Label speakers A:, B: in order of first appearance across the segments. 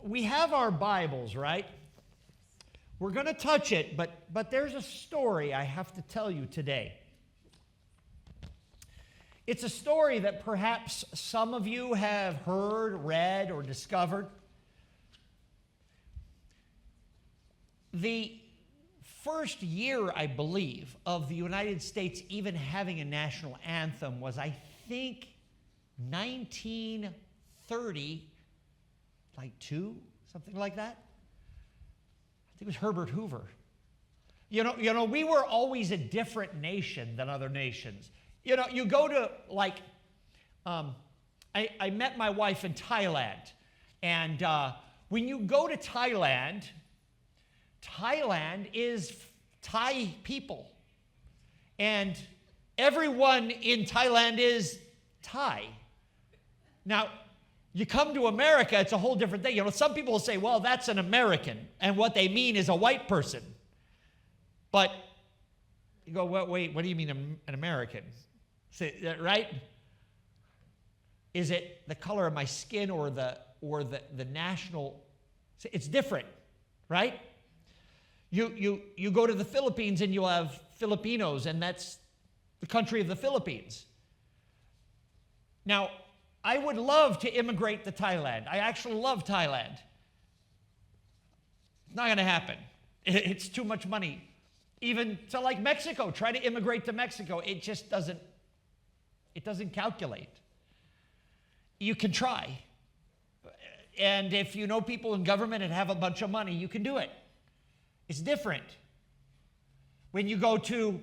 A: we have our Bibles, right? We're going to touch it, but there's a story I have to tell you today. It's a story that perhaps some of you have heard, read, or discovered. The first year, I believe, of the United States even having a national anthem was, I think, 1930, like something like that. I think it was Herbert Hoover. You know, we were always a different nation than other nations. You know, you go to, like, I met my wife in Thailand. And when you go to Thailand is Thai people. And everyone in Thailand is Thai. Now, you come to America, it's a whole different thing. You know, some people will say, well, that's an American. And what they mean is a white person. But you go, well, wait, what do you mean an American? Right? Is it the color of my skin or the national? It's different, right? You go to the Philippines and you'll have Filipinos, and that's the country of the Philippines. Now, I would love to immigrate to Thailand. I actually love Thailand. It's not going to happen. It's too much money. Even to, like, Mexico, try to immigrate to Mexico. It just doesn't calculate. You can try. And if you know people in government and have a bunch of money, you can do it. It's different. When you go to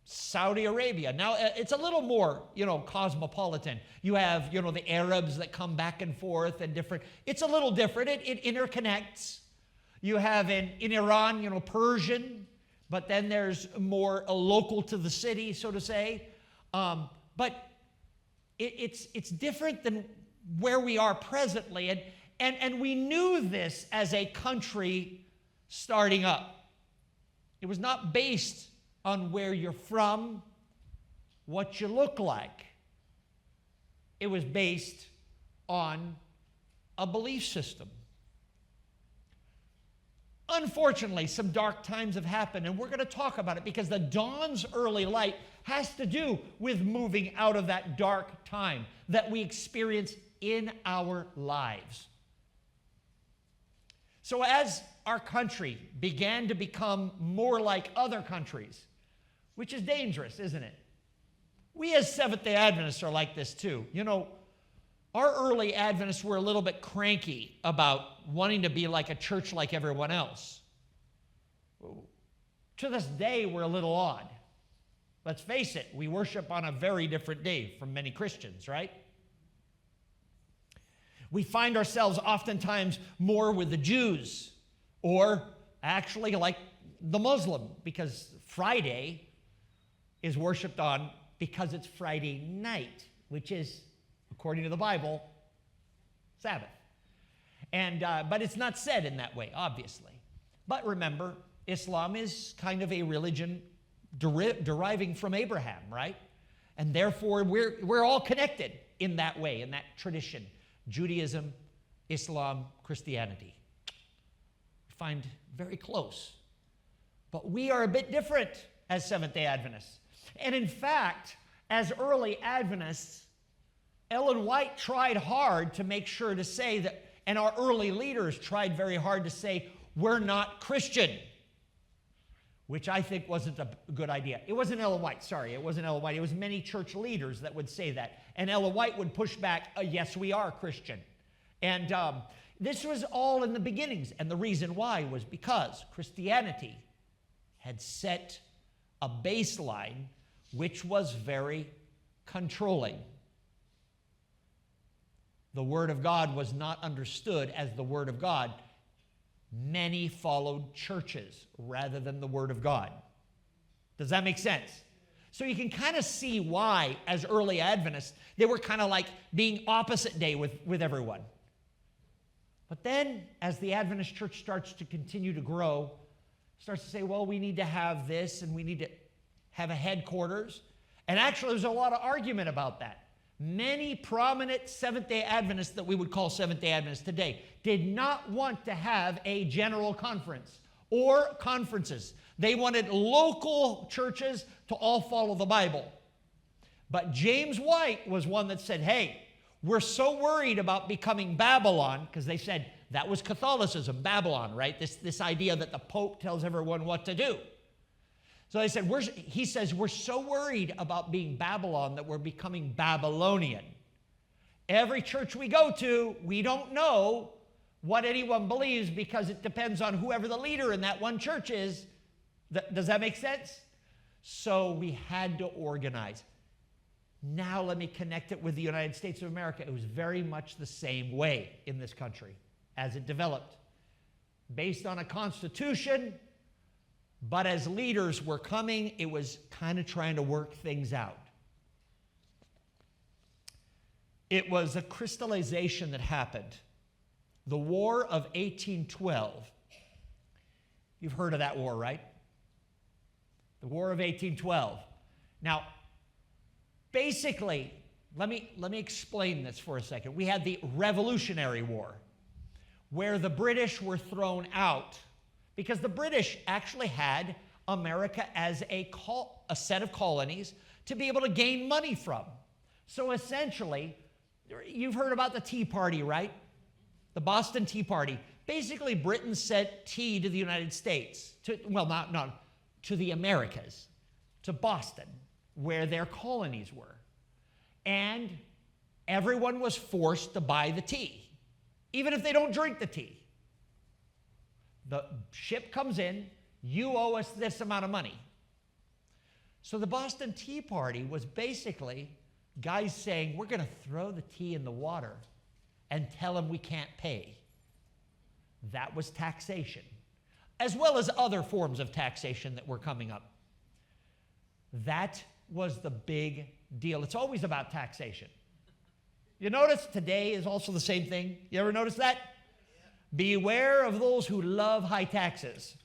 A: Saudi Arabia, now it's a little more, cosmopolitan. You have, the Arabs that come back and forth and different. It's a little different. It interconnects. You have in Iran, Persian, but then there's more local to the city, so to say. But it's different than where we are presently. And we knew this as a country starting up. It was not based on where you're from, what you look like. It was based on a belief system. Unfortunately, some dark times have happened, and we're going to talk about it because the dawn's early light has to do with moving out of that dark time that we experience in our lives. So as our country began to become more like other countries, which is dangerous, isn't it? We as Seventh-day Adventists are like this too. Our early Adventists were a little bit cranky about wanting to be like a church like everyone else. To this day, we're a little odd. Let's face it, we worship on a very different day from many Christians, right? We find ourselves oftentimes more with the Jews, or actually like the Muslim, because Friday is worshiped on because it's Friday night, which is, according to the Bible, Sabbath. But it's not said in that way, obviously. But remember, Islam is kind of a religion deriving from Abraham, right? And therefore, we're all connected in that way, in that tradition. Judaism, Islam, Christianity. We find very close. But we are a bit different as Seventh-day Adventists. And in fact, as early Adventists, Ellen White tried hard to make sure to say that, and our early leaders tried very hard to say, we're not Christian, which I think wasn't a good idea. It wasn't Ellen White, sorry, it wasn't Ellen White. It was many church leaders that would say that. And Ellen White would push back, yes, we are Christian. And this was all in the beginnings. And the reason why was because Christianity had set a baseline which was very controlling. The Word of God was not understood as the Word of God. Many followed churches rather than the Word of God. Does that make sense? So you can kind of see why, as early Adventists, they were kind of like being opposite day with everyone. But then, as the Adventist church starts to continue to grow, starts to say, well, we need to have this, and we need to have a headquarters. And actually, there's a lot of argument about that. many prominent Seventh-day Adventists that we would call Seventh-day Adventists today did not want to have a general conference or conferences. They wanted local churches to all follow the Bible. But James White was one that said, hey, we're so worried about becoming Babylon, because they said that was Catholicism, Babylon, right? This idea that the Pope tells everyone what to do. So they said, he says, we're so worried about being Babylon that we're becoming Babylonian. Every church we go to, we don't know what anyone believes because it depends on whoever the leader in that one church is. Does that make sense? So we had to organize. Now let me connect it with the United States of America. It was very much the same way in this country as it developed. Based on a constitution, but as leaders were coming, it was kind of trying to work things out. It was a crystallization that happened. The War of 1812. You've heard of that war, right? The War of 1812. Now, basically, let me explain this for a second. We had the Revolutionary War, where the British were thrown out because the British actually had America as a set of colonies to be able to gain money from. So essentially, you've heard about the Tea Party, right? The Boston Tea Party. Basically, Britain sent tea to the United States, to the Americas, to Boston, where their colonies were. And everyone was forced to buy the tea, even if they don't drink the tea. The ship comes in, you owe us this amount of money. So the Boston Tea Party was basically guys saying, we're going to throw the tea in the water and tell them we can't pay. That was taxation, as well as other forms of taxation that were coming up. That was the big deal. It's always about taxation. You notice today is also the same thing? You ever notice that? Beware of those who love high taxes,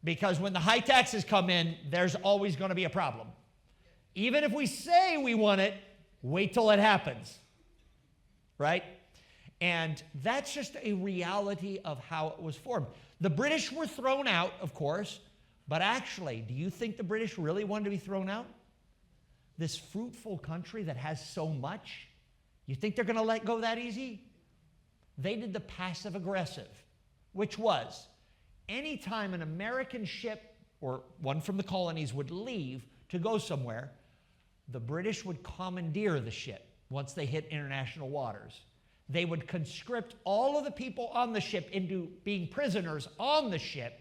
A: because when the high taxes come in, there's always going to be a problem. Even if we say we want it, wait till it happens, right? And that's just a reality of how it was formed. The British were thrown out, of course, but actually, do you think the British really wanted to be thrown out? This fruitful country that has so much, you think they're going to let go that easy? They did the passive aggressive, which was anytime an American ship or one from the colonies would leave to go somewhere, the British would commandeer the ship once they hit international waters. They would conscript all of the people on the ship into being prisoners on the ship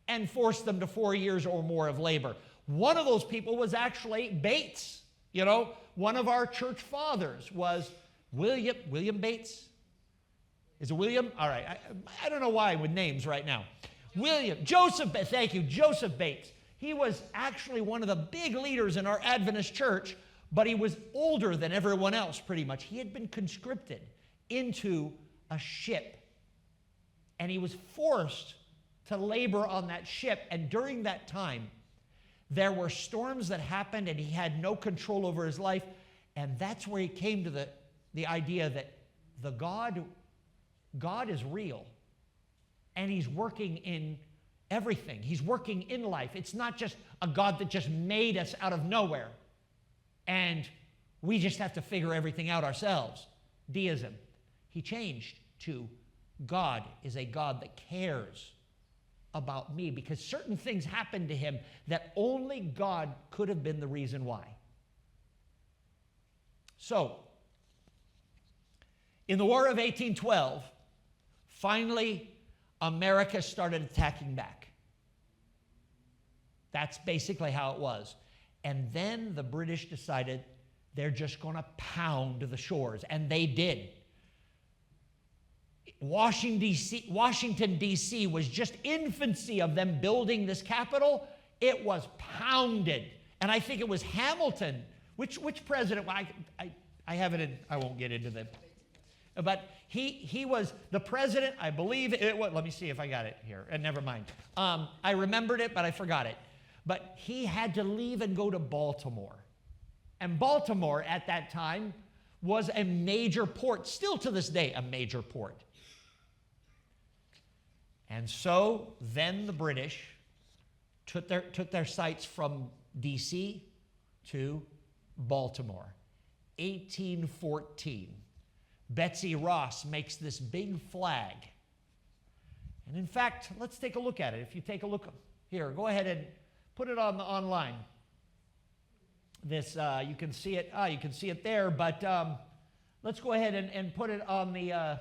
A: and force them to 4 years or more of labor. One of those people was actually Bates. You know, one of our church fathers was William Bates. Is it William? All right. I don't know why with names right now. Joseph Bates. He was actually one of the big leaders in our Adventist church, but he was older than everyone else pretty much. He had been conscripted into a ship, and he was forced to labor on that ship. And during that time, there were storms that happened, and he had no control over his life. And that's where he came to the idea that the God is real, and he's working in everything. He's working in life. It's not just a God that just made us out of nowhere, and we just have to figure everything out ourselves. Deism. He changed to God is a God that cares about me, because certain things happened to him that only God could have been the reason why. So, in the War of 1812, finally, America started attacking back. That's basically how it was. And then the British decided they're just going to pound the shores, and they did. Washington, D.C. was just infancy of them building this capital. It was pounded. And I think it was Hamilton. Which president? I have it in, I won't get into them. But he was the president, I believe. Let me see if I got it here. Never mind. I remembered it, but I forgot it. But he had to leave and go to Baltimore. And Baltimore at that time was a major port, still to this day a major port. And so then the British took their sights from D.C. to Baltimore. 1814. Betsy Ross makes this big flag. And in fact, let's take a look at it. If you take a look here, go ahead and put it on the online. This, you can see it. You can see it there, but let's go ahead and put it on the,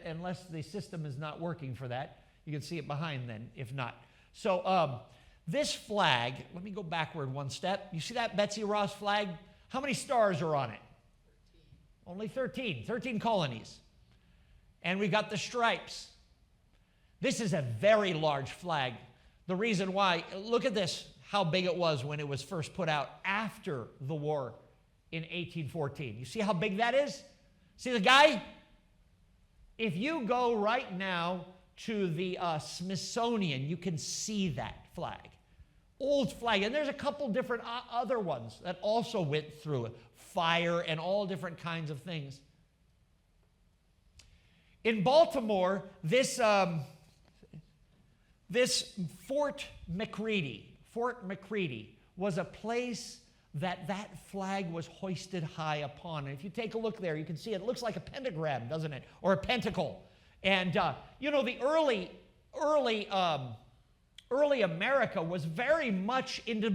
A: unless the system is not working for that. You can see it behind then, if not. So this flag, let me go backward one step. You see that Betsy Ross flag? How many stars are on it? 13. Only 13. 13 colonies. And we got the stripes. This is a very large flag. The reason why, look at this, how big it was when it was first put out after the war in 1814. You see how big that is? See the guy? If you go right now to the Smithsonian, you can see that flag. Old flag. And there's a couple different other ones that also went through it. Fire and all different kinds of things. In Baltimore, this Fort McCready was a place that flag was hoisted high upon. And if you take a look there, you can see it looks like a pentagram, doesn't it? Or a pentacle. And, you know, the early America was very much into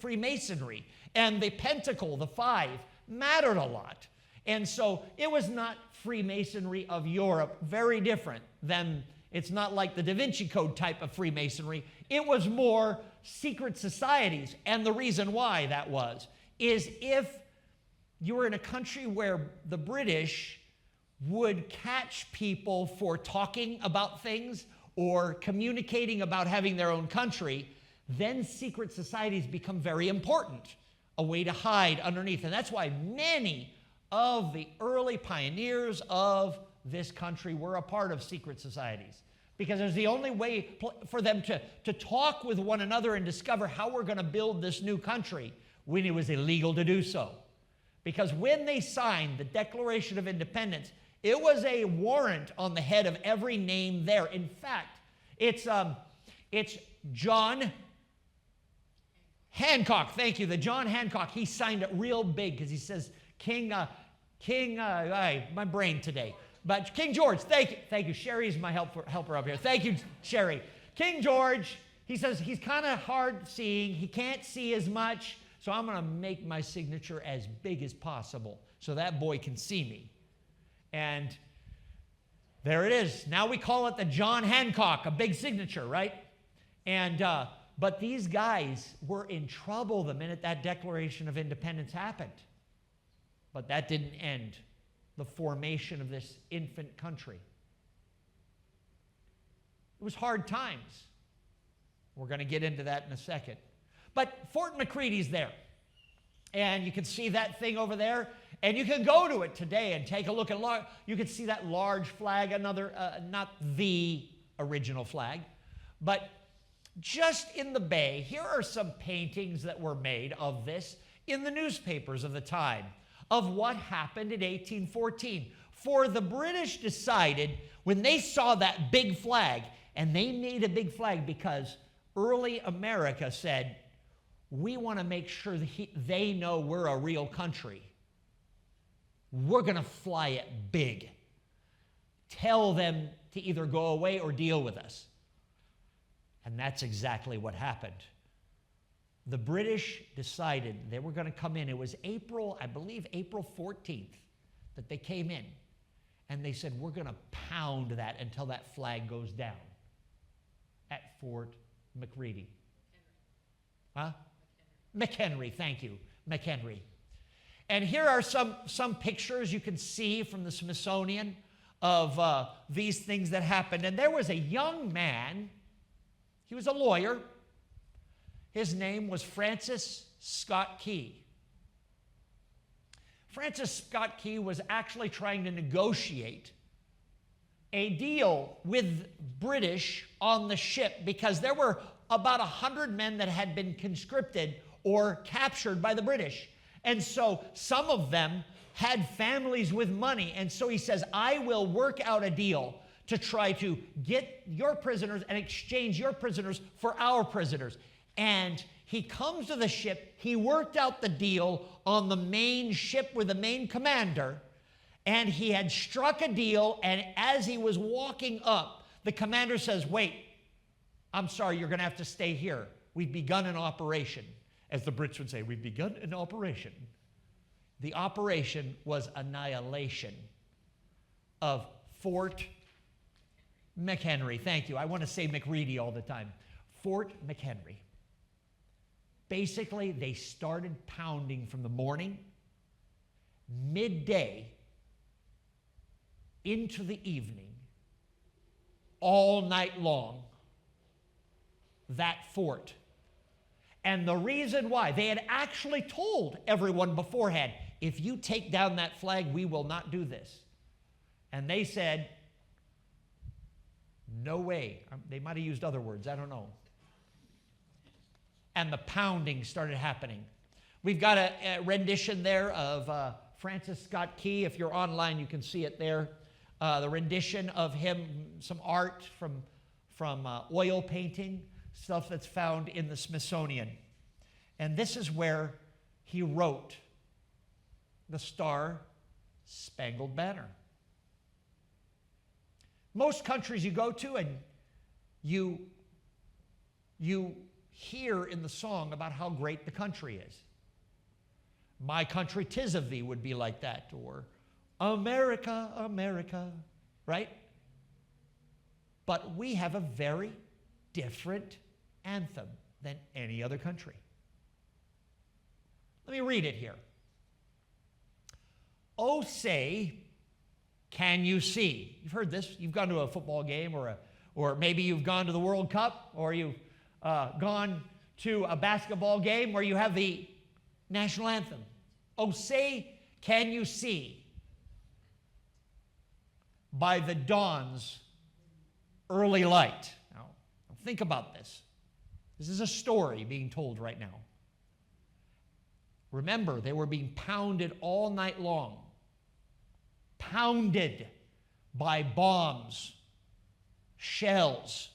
A: Freemasonry. And the pentacle, the 5, mattered a lot. And so it was not Freemasonry of Europe, very different than, it's not like the Da Vinci Code type of Freemasonry. It was more secret societies. And the reason why that is if you were in a country where the British would catch people for talking about things or communicating about having their own country, then secret societies become very important, a way to hide underneath. And that's why many of the early pioneers of this country were a part of secret societies, because it was the only way for them to talk with one another and discover how we're going to build this new country when it was illegal to do so. Because when they signed the Declaration of Independence, it was a warrant on the head of every name there. In fact, it's John Hancock. Thank you. The John Hancock. He signed it real big because he says, my brain today. But King George, thank you. Sherry's my helper up here. Thank you, Sherry. King George, he says he's kind of hard seeing. He can't see as much, so I'm going to make my signature as big as possible so that boy can see me. And there it is. Now we call it the John Hancock, a big signature, right? And but these guys were in trouble the minute that Declaration of Independence happened. But that didn't end the formation of this infant country. It was hard times. We're going to get into that in a second. But Fort McCready's there. And you can see that thing over there. And you can go to it today and take a look at you can see that large flag, another, not the original flag, but just in the bay, here are some paintings that were made of this in the newspapers of the time of what happened in 1814. For the British decided when they saw that big flag, and they made a big flag because early America said, we want to make sure that they know we're a real country. We're going to fly it big. Tell them to either go away or deal with us. And that's exactly what happened. The British decided they were going to come in. It was April 14th, that they came in. And they said, we're going to pound that until that flag goes down at Fort McCready. Huh? McHenry, thank you. McHenry. And here are some pictures you can see from the Smithsonian of these things that happened. And there was a young man. He was a lawyer. His name was Francis Scott Key. Francis Scott Key was actually trying to negotiate a deal with British on the ship because there were about 100 men that had been conscripted or captured by the British. And so some of them had families with money. And so he says, I will work out a deal to try to get your prisoners and exchange your prisoners for our prisoners. And he comes to the ship. He worked out the deal on the main ship with the main commander. And he had struck a deal. And as he was walking up, the commander says, wait, I'm sorry, you're going to have to stay here. We've begun an operation. As the Brits would say, we've begun an operation. The operation was annihilation of Fort McHenry. Thank you. I want to say McReady all the time. Fort McHenry. Basically, they started pounding from the morning, midday, into the evening, all night long, that fort. And the reason why, they had actually told everyone beforehand, if you take down that flag, we will not do this. And they said, no way. They might have used other words, I don't know. And the pounding started happening. We've got a rendition there of Francis Scott Key. If you're online, you can see it there. The rendition of him, some art from oil painting, stuff that's found in the Smithsonian. And this is where he wrote the Star-Spangled Banner. Most countries you go to and you hear in the song about how great the country is. My country, 'tis of thee would be like that, or America, America, right? But we have a very different anthem than any other country. Let me read it here. Oh, say, can you see? You've heard this. You've gone to a football game, or maybe you've gone to the World Cup, or you've gone to a basketball game where you have the national anthem. Oh, say, can you see by the dawn's early light? Now, think about this. This is a story being told right now. Remember, they were being pounded all night long. Pounded by bombs, shells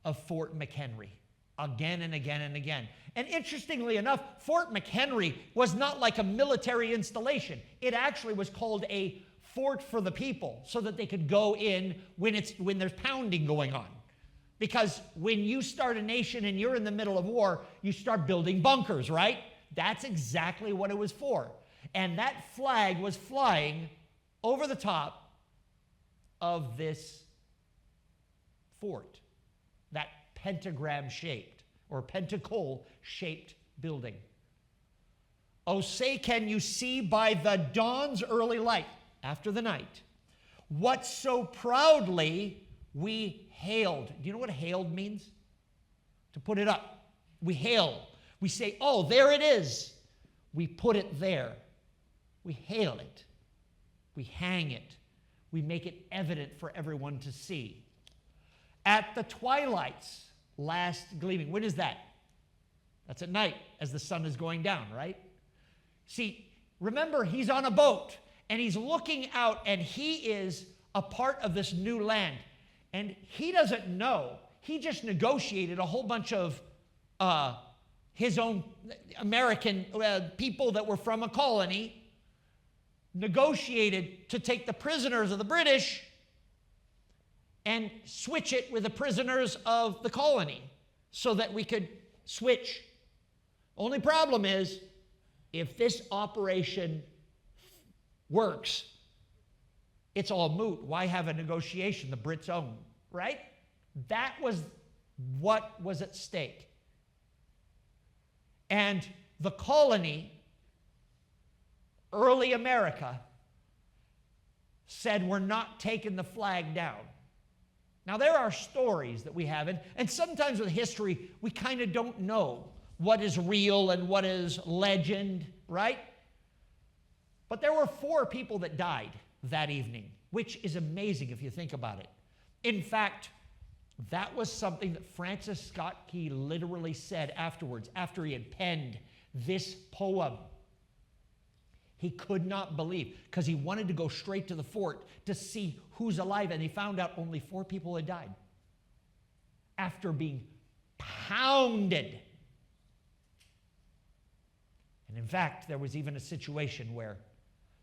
A: of Fort McHenry, again and again and again. And interestingly enough, Fort McHenry was not like a military installation. It actually was called a fort for the people, so that they could go in when there's pounding going on. Because when you start a nation and you're in the middle of war, you start building bunkers, right? That's exactly what it was for. And that flag was flying over the top of this fort, that pentagram-shaped or pentacle-shaped building. Oh, say, can you see by the dawn's early light, after the night, what so proudly we hailed. Do you know what hailed means? To put it up. We hail. We say, oh, there it is. We put it there. We hail it. We hang it. We make it evident for everyone to see. At the twilight's last gleaming. When is that? That's at night as the sun is going down, right? See, remember, he's on a boat and he's looking out and he is a part of this new land. And he doesn't know. He just negotiated a whole bunch of his own American people that were from a colony, negotiated to take the prisoners of the British and switch it with the prisoners of the colony so that we could switch. Only problem is, if this operation works, it's all moot. Why have a negotiation? The Brits own, right? That was what was at stake. And the colony, early America, said, we're not taking the flag down. Now, there are stories that we have, and sometimes with history, we kind of don't know what is real and what is legend, right? But there were 4 people that died that evening, which is amazing if you think about it. In fact, that was something that Francis Scott Key literally said afterwards, after he had penned this poem. He could not believe because he wanted to go straight to the fort to see who's alive, and he found out only 4 people had died after being pounded. And in fact, there was even a situation where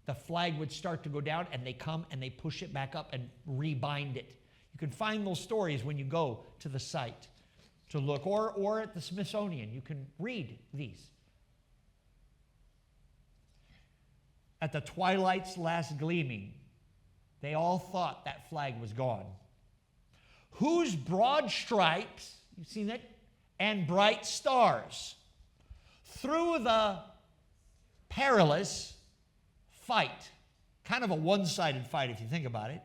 A: the flag would start to go down, and they come and they push it back up and rebind it. You can find those stories when you go to the site to look, or at the Smithsonian. You can read these. At the twilight's last gleaming, they all thought that flag was gone. Whose broad stripes, you've seen it, and bright stars, through the perilous fight, kind of a one-sided fight if you think about it,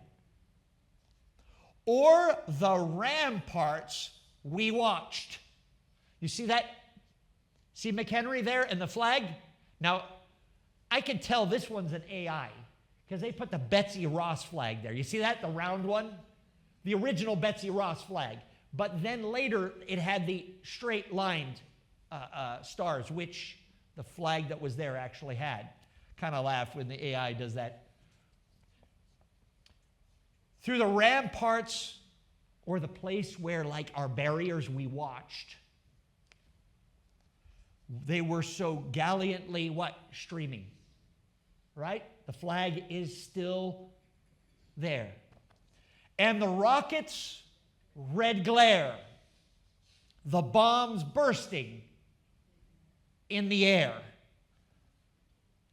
A: or the ramparts we watched. You see that? See McHenry there and the flag? Now, I can tell this one's an AI because they put the Betsy Ross flag there. You see that, the round one? The original Betsy Ross flag. But then later it had the straight lined stars, which the flag that was there actually had. Kind of laugh when the AI does that. Through the ramparts, or the place where, like our barriers, we watched. They were so gallantly, what? Streaming. Right? The flag is still there. And the rockets' red glare, the bombs bursting in the air.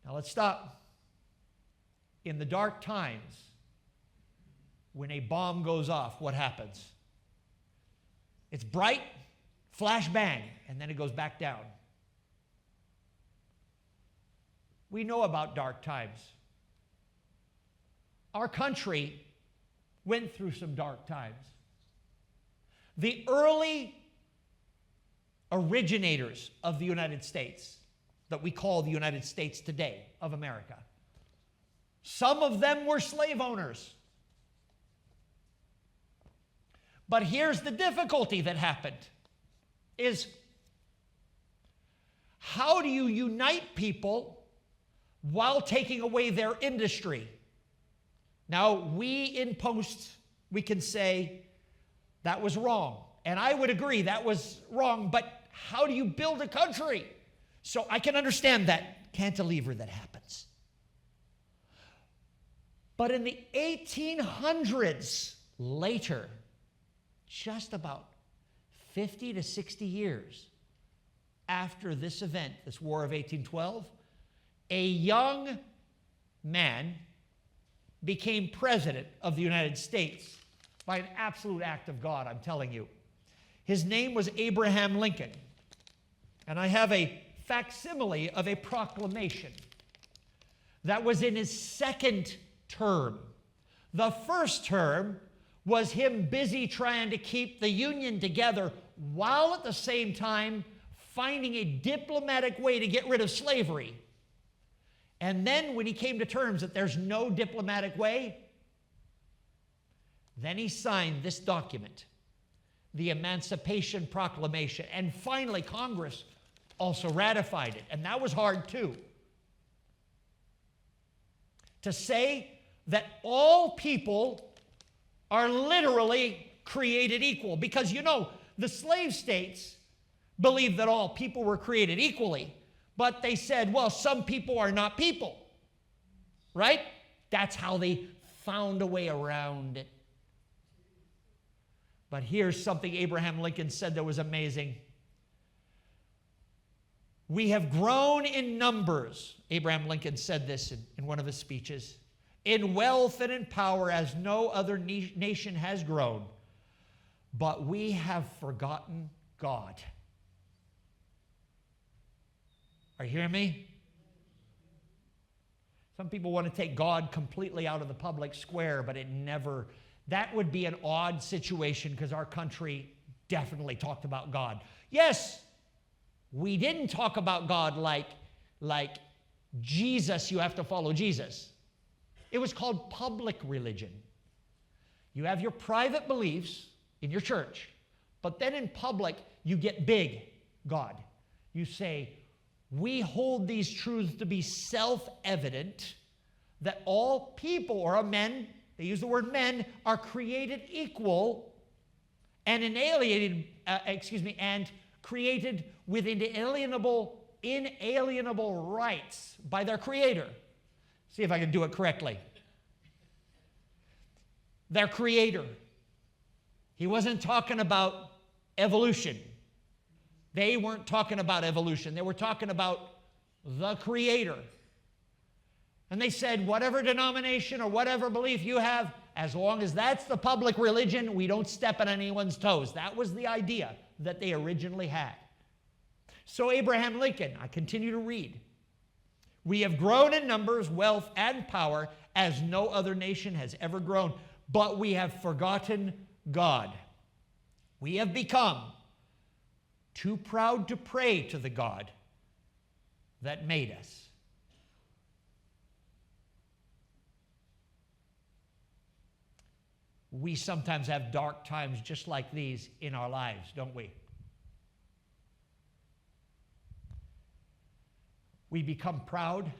A: Now let's stop. In the dark times, when a bomb goes off, what happens? It's bright, flash bang, and then it goes back down. We know about dark times. Our country went through some dark times. The early originators of the United States, that we call the United States today of America, some of them were slave owners. But here's the difficulty that happened, is how do you unite people while taking away their industry? Now, we in post, we can say that was wrong. And I would agree that was wrong, but how do you build a country? So I can understand that cantilever that happens. But in the 1800s, later, just about 50 to 60 years after this event, this War of 1812, a young man became president of the United States by an absolute act of God, I'm telling you. His name was Abraham Lincoln. And I have a facsimile of a proclamation that was in his second term. The first term was him busy trying to keep the Union together while at the same time finding a diplomatic way to get rid of slavery. And then when he came to terms that there's no diplomatic way, then he signed this document, the Emancipation Proclamation. And finally, Congress also ratified it. And that was hard too. To say that all people are literally created equal. Because, you know, the slave states believed that all people were created equally. But they said, well, some people are not people. Right? That's how they found a way around it. But here's something Abraham Lincoln said that was amazing. We have grown in numbers, Abraham Lincoln said this in one of his speeches, in wealth and in power as no other nation has grown, but we have forgotten God. Are you hearing me? Some people want to take God completely out of the public square, but that would be an odd situation because our country definitely talked about God. Yes, we didn't talk about God like Jesus, you have to follow Jesus. It was called public religion. You have your private beliefs in your church, but then in public, you get big God. You say, We hold these truths to be self-evident, that all people, or men, they use the word men, are created equal and and created with inalienable rights by their Creator. See if I can do it correctly. Their Creator. He wasn't talking about evolution. They weren't talking about evolution. They were talking about the Creator. And they said, whatever denomination or whatever belief you have, as long as that's the public religion, we don't step on anyone's toes. That was the idea that they originally had. So Abraham Lincoln, I continue to read, we have grown in numbers, wealth, and power as no other nation has ever grown, but we have forgotten God. We have become too proud to pray to the God that made us. We sometimes have dark times just like these in our lives, don't we? We become proud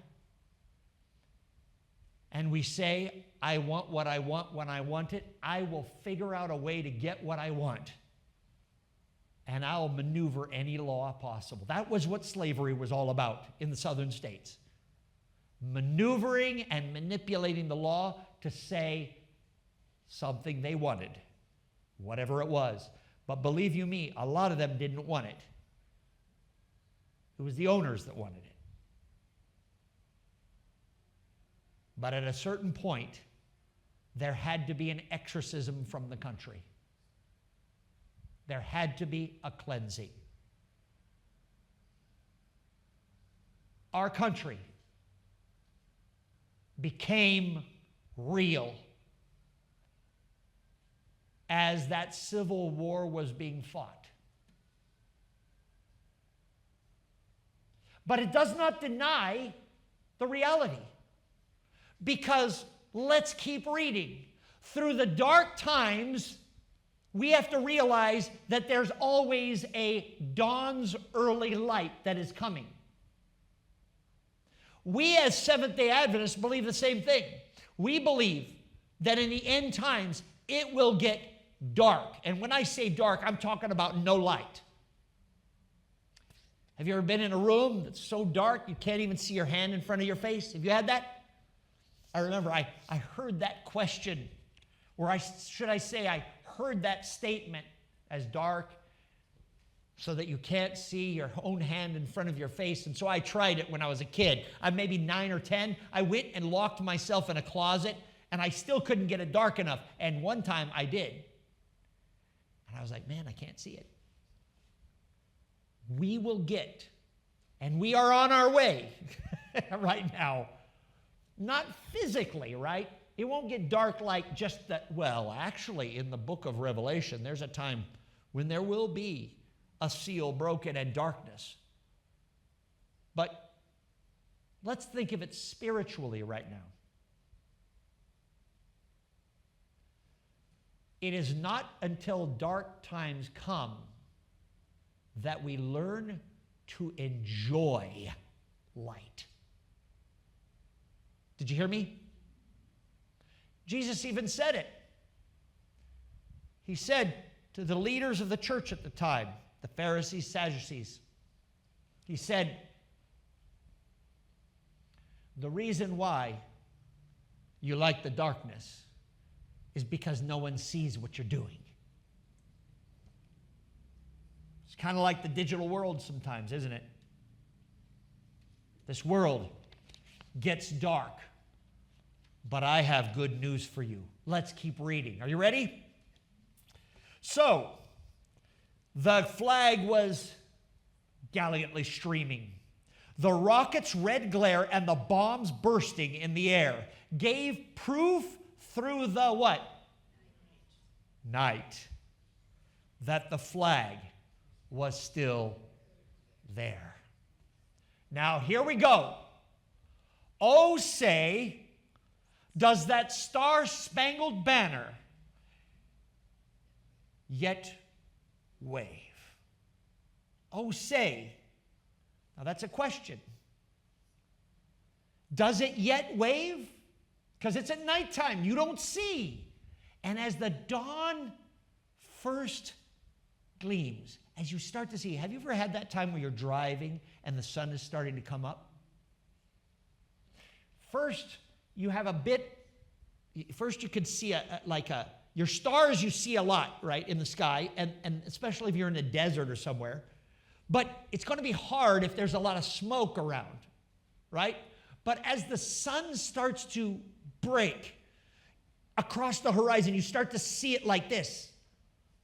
A: and we say, I want what I want when I want it. I will figure out a way to get what I want. And I'll maneuver any law possible. That was what slavery was all about in the southern states. Maneuvering and manipulating the law to say something they wanted, whatever it was. But believe you me, a lot of them didn't want it. It was the owners that wanted it. But at a certain point, there had to be an exorcism from the country. There had to be a cleansing. Our country became real as that civil war was being fought. But it does not deny the reality. Because let's keep reading. Through the dark times, we have to realize that there's always a dawn's early light that is coming. We as Seventh-day Adventists believe the same thing. We believe that in the end times, it will get dark. And when I say dark, I'm talking about no light. Have you ever been in a room that's so dark you can't even see your hand in front of your face? Have you had that? I remember I heard that question, or I heard that statement as dark so that you can't see your own hand in front of your face. And so I tried it when I was a kid. I'm maybe 9 or 10. I went and locked myself in a closet, and I still couldn't get it dark enough. And one time I did. And I was like, man, I can't see it. We will get, and we are on our way right now. Not physically, right? It won't get dark like just that. Well, actually, in the book of Revelation, there's a time when there will be a seal broken and darkness. But let's think of it spiritually right now. It is not until dark times come that we learn to enjoy light. Did you hear me? Jesus even said it. He said to the leaders of the church at the time, the Pharisees, Sadducees, he said, the reason why you like the darkness is because no one sees what you're doing. It's kind of like the digital world sometimes, isn't it? This world gets dark. But I have good news for you. Let's keep reading. Are you ready? So, the flag was gallantly streaming. The rocket's red glare and the bombs bursting in the air gave proof through the what? Night. That the flag was still there. Now, here we go. Oh, say, does that star-spangled banner yet wave? Oh, say, Now that's a question. Does it yet wave? Because it's at nighttime. You don't see. And as the dawn first gleams, as you start to see, have you ever had that time where you're driving and the sun is starting to come up? First, you have a bit, first you could see your stars you see a lot, right, in the sky, and especially if you're in a desert or somewhere. But it's going to be hard if there's a lot of smoke around, right? But as the sun starts to break across the horizon, you start to see it like this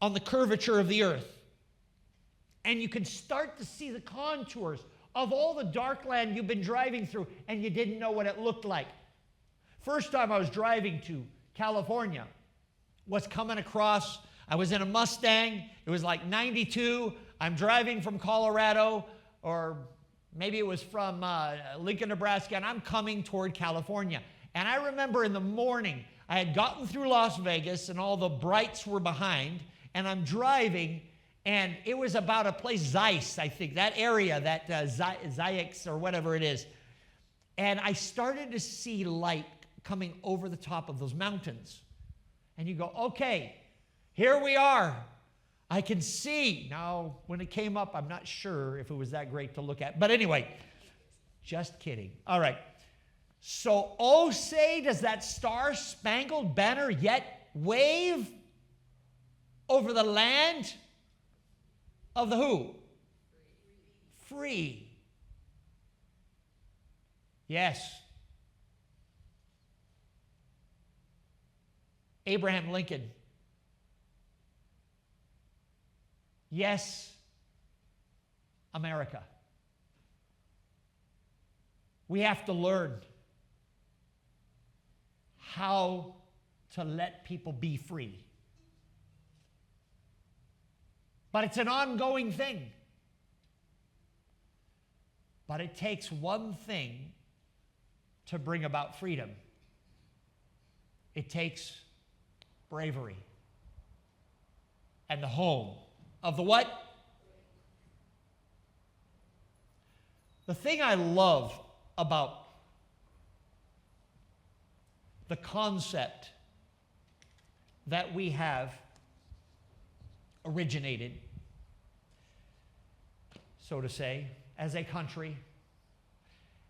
A: on the curvature of the earth. And you can start to see the contours of all the dark land you've been driving through and you didn't know what it looked like. First time I was driving to California was coming across, I was in a Mustang, it was like 92, I'm driving from Colorado, or maybe it was from Lincoln, Nebraska, and I'm coming toward California. And I remember in the morning, I had gotten through Las Vegas and all the brights were behind, and I'm driving, and it was about a place, Zeiss, I think, that area, that Zeiss or whatever it is. And I started to see light coming over the top of those mountains. And you go, okay, here we are. I can see. Now, when it came up, I'm not sure if it was that great to look at. But anyway, just kidding. All right. So, oh, say, does that star-spangled banner yet wave over the land of the who? Free. Yes. Abraham Lincoln. Yes, America. We have to learn how to let people be free. But it's an ongoing thing. But it takes one thing to bring about freedom. It takes bravery. And the home of the what? The thing I love about the concept that we have originated, so to say, as a country,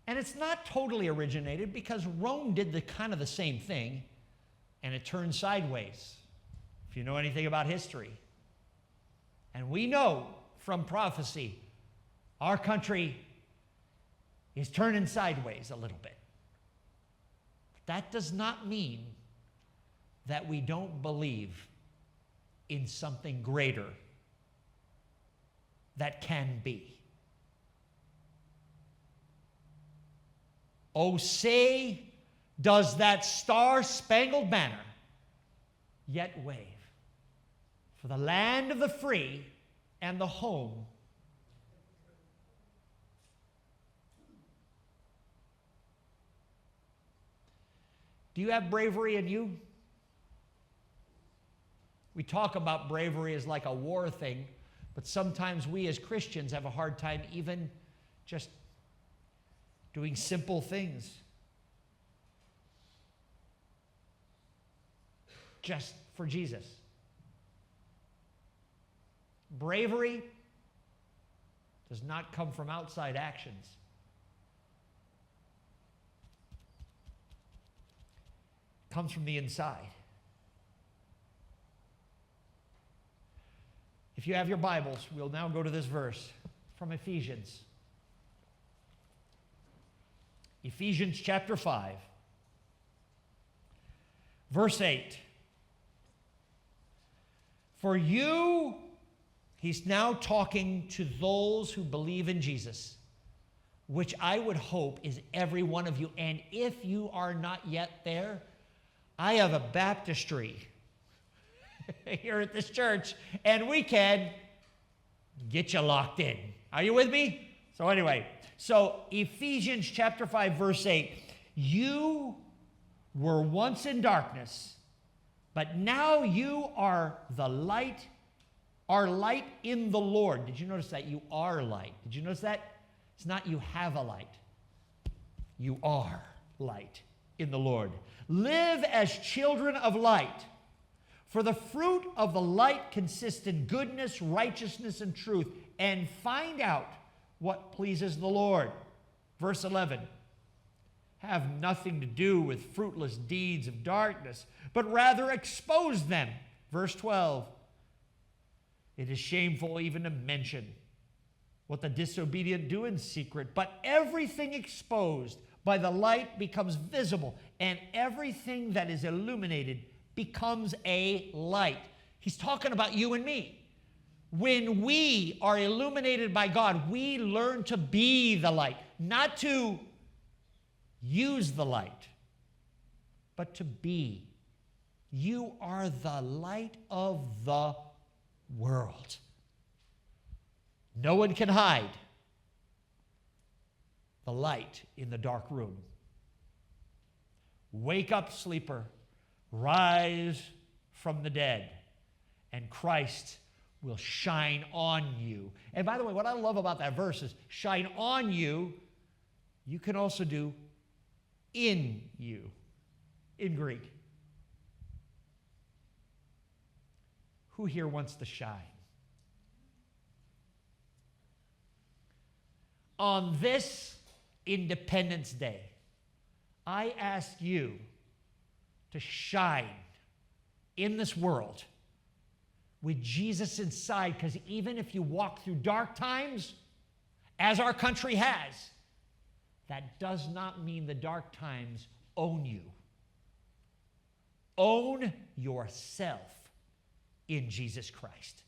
A: and it's not totally originated because Rome did the kind of the same thing, and it turned sideways, if you know anything about history. And we know from prophecy, our country is turning sideways a little bit. But that does not mean that we don't believe in something greater that can be. Oh, say, does that star-spangled banner yet wave for the land of the free and the home Do you have bravery in you? We talk about bravery as like a war thing, but sometimes we as Christians have a hard time even just doing simple things. Just for Jesus. Bravery does not come from outside actions. It comes from the inside. If you have your Bibles, we'll now go to this verse from Ephesians. Ephesians chapter 5, verse 8. For you, he's now talking to those who believe in Jesus, which I would hope is every one of you. And if you are not yet there, I have a baptistry here at this church, and we can get you locked in. Are you with me? So anyway, Ephesians chapter 5, verse 8. You were once in darkness, but now you are the light, are light in the Lord. Did you notice that? You are light. Did you notice that? It's not you have a light. You are light in the Lord. Live as children of light. For the fruit of the light consists in goodness, righteousness, and truth. And find out what pleases the Lord. Verse 11. Have nothing to do with fruitless deeds of darkness, but rather expose them. Verse 12. It is shameful even to mention what the disobedient do in secret, but everything exposed by the light becomes visible, and everything that is illuminated becomes a light. He's talking about you and me. When we are illuminated by God, we learn to be the light, not to use the light, but to be. You are the light of the world. No one can hide the light in the dark room. Wake up, sleeper. Rise from the dead, and Christ will shine on you. And by the way, what I love about that verse is shine on you. You can also do in you, in Greek. Who here wants to shine? On this Independence Day, I ask you to shine in this world with Jesus inside, because even if you walk through dark times, as our country has, that does not mean the dark times own you. Own yourself in Jesus Christ.